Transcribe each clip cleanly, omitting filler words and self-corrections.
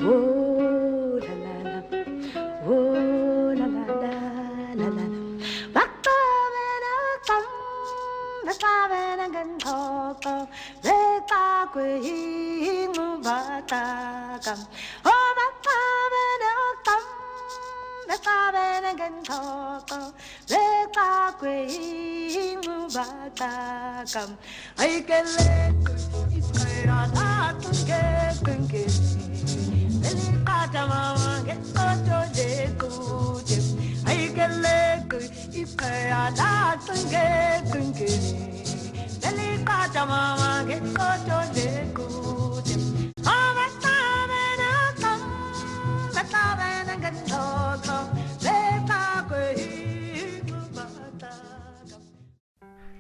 Oh la la la, oh la la la la la. Baqabela qam, baqabela ngenqoqo, beqaqwe ingubaqaqam. Oh baqabela qam, baqabela ngenqoqo, beqaqwe ingubaqaqam. Ayikele iqela latunge kwenkeni.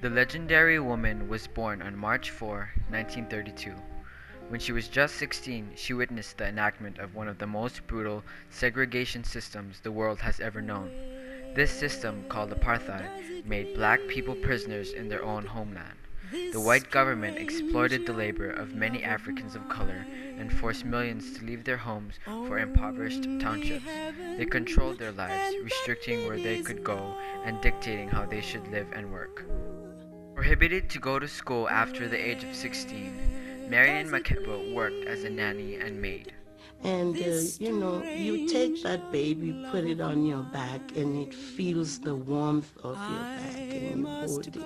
The legendary woman was born on March 4, 1932. When she was just 16, she witnessed the enactment of one of the most brutal segregation systems the world has ever known. This system, called apartheid, made black people prisoners in their own homeland. The white government exploited the labor of many Africans of color and forced millions to leave their homes for impoverished townships. They controlled their lives, restricting where they could go and dictating how they should live and work. Prohibited to go to school after the age of 16, Miriam Makeba worked as a nanny and maid. And, you take that baby, put it on your back, and it feels the warmth of your back, and you hold it.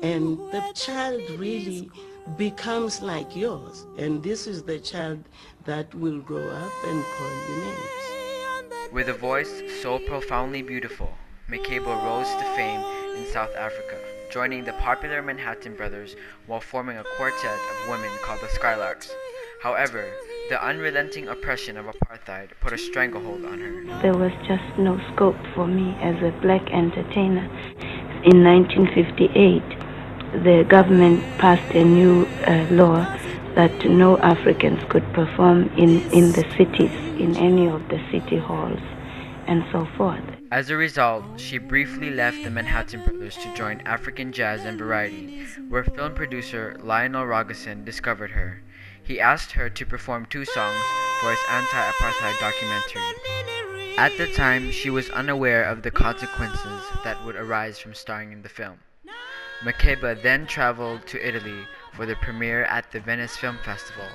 And the child really becomes like yours. And this is the child that will grow up and call you names. With a voice so profoundly beautiful, Makeba rose to fame in South Africa, joining the popular Manhattan Brothers while forming a quartet of women called the Skylarks. However, the unrelenting oppression of apartheid put a stranglehold on her. There was just no scope for me as a black entertainer. In 1958, the government passed a new law that no Africans could perform in the cities, in any of the city halls, and so forth. As a result, she briefly left the Manhattan Brothers to join African jazz and variety, where film producer Lionel Rogerson discovered her. He asked her to perform 2 songs for his anti-apartheid documentary. At the time, she was unaware of the consequences that would arise from starring in the film. Makeba then traveled to Italy for the premiere at the Venice Film Festival.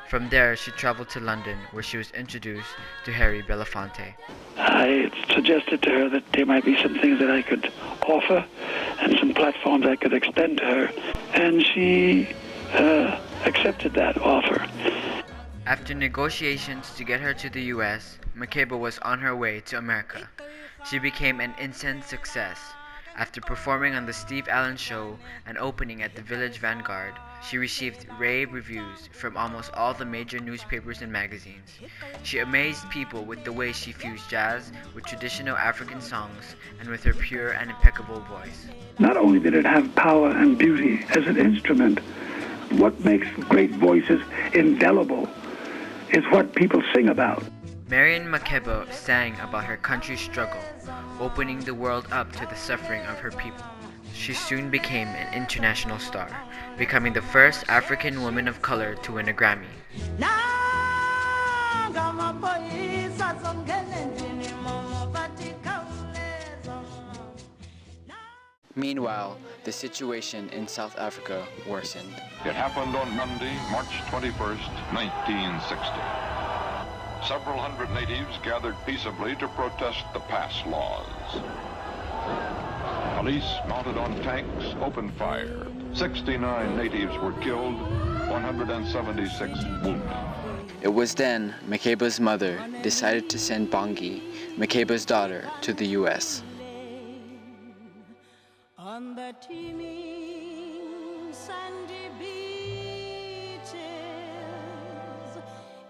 From there, she traveled to London, where she was introduced to Harry Belafonte. I suggested to her that there might be some things that I could offer and some platforms I could extend to her, and she accepted that offer. After negotiations to get her to the US, Makeba was on her way to America. She became an instant success. After performing on The Steve Allen Show and opening at the Village Vanguard, she received rave reviews from almost all the major newspapers and magazines. She amazed people with the way she fused jazz with traditional African songs and with her pure and impeccable voice. Not only did it have power and beauty as an instrument, what makes great voices indelible is what people sing about. Miriam Makeba sang about her country's struggle, opening the world up to the suffering of her people. She soon became an international star, becoming the first African woman of color to win a Grammy. Meanwhile, the situation in South Africa worsened. It happened on Monday, March 21st, 1960. Several hundred natives gathered peaceably to protest the pass laws. Police, mounted on tanks, opened fire. 69 natives were killed, 176 wounded. It was then Makeba's mother decided to send Bongi, Makeba's daughter, to the US. On the teeming sandy beaches,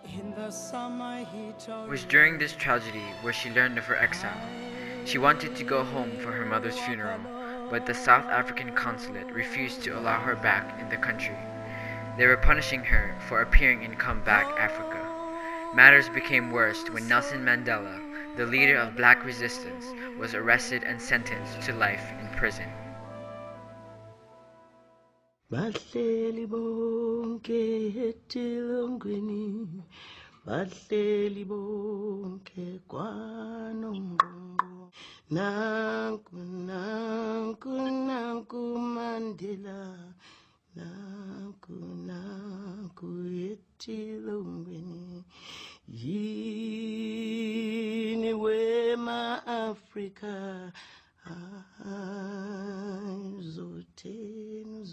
in the summer heat It was during this tragedy where she learned of her exile. She wanted to go home for her mother's funeral, but the South African consulate refused to allow her back in the country. They were punishing her for appearing in Come Back Africa. Matters became worse when Nelson Mandela, the leader of black resistance, was arrested and sentenced to life in prison. Bahleli bonke etilongweni bahleli bonke kwanombongo nanku nanku nanku Mandela nanku nanku etilongweni yini wema Afrika zoteni.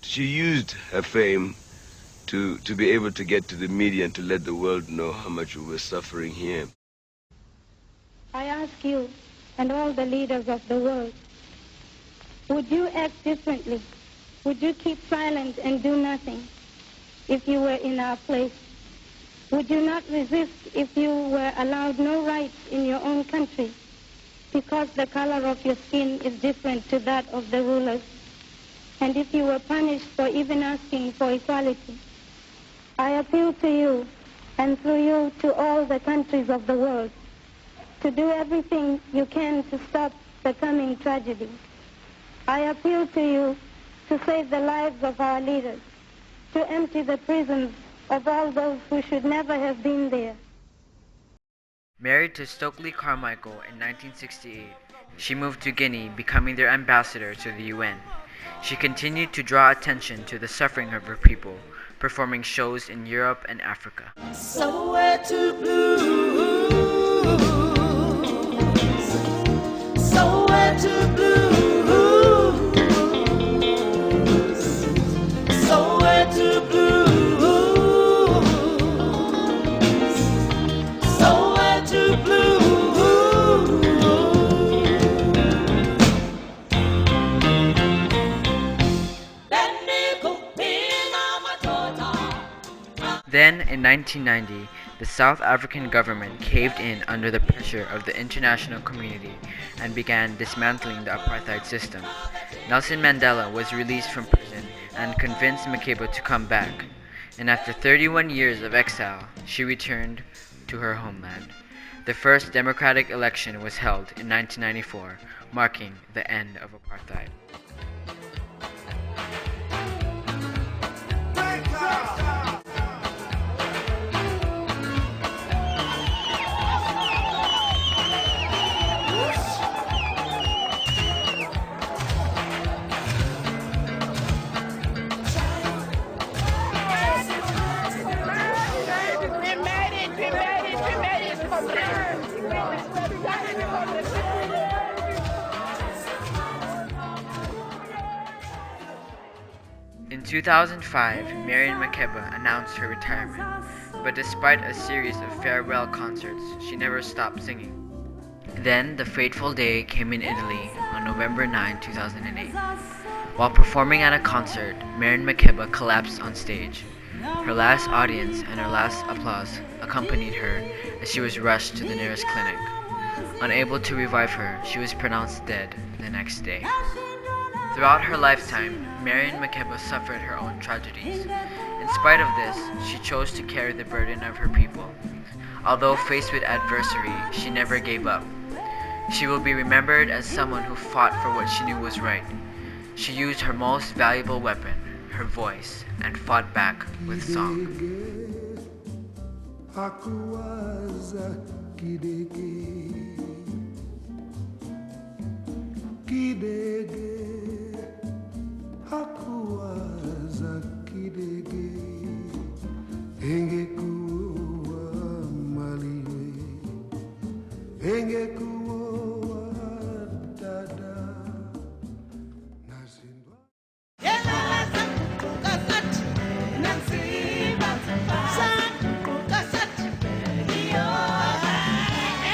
She used her fame to be able to get to the media and to let the world know how much we were suffering here. I ask you and all the leaders of the world, would you act differently? Would you keep silent and do nothing if you were in our place? Would you not resist if you were allowed no rights in your own country because the color of your skin is different to that of the rulers? And if you were punished for even asking for equality? I appeal to you and through you to all the countries of the world to do everything you can to stop the coming tragedy. I appeal to you to save the lives of our leaders, to empty the prisons of all those who should never have been there. Married to Stokely Carmichael in 1968, she moved to Guinea, becoming their ambassador to the UN. She continued to draw attention to the suffering of her people, performing shows in Europe and Africa. Soweto blues, Soweto blues, Soweto blues, Soweto blues. Then, in 1990, the South African government caved in under the pressure of the international community and began dismantling the apartheid system. Nelson Mandela was released from prison and convinced Makeba to come back, and after 31 years of exile, she returned to her homeland. The first democratic election was held in 1994, marking the end of apartheid. In 2005, Miriam Makeba announced her retirement, but despite a series of farewell concerts, she never stopped singing. Then, the fateful day came in Italy on November 9, 2008. While performing at a concert, Miriam Makeba collapsed on stage. Her last audience and her last applause accompanied her as she was rushed to the nearest clinic. Unable to revive her, she was pronounced dead the next day. Throughout her lifetime, Miriam Makeba suffered her own tragedies. In spite of this, she chose to carry the burden of her people. Although faced with adversity, she never gave up. She will be remembered as someone who fought for what she knew was right. She used her most valuable weapon, her voice, and fought back with song. Hakuwaza kidege engekuwa maliwe engekuwa dada nazimba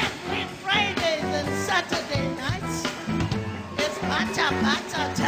Every Fridays and Saturday nights, it's bata bata.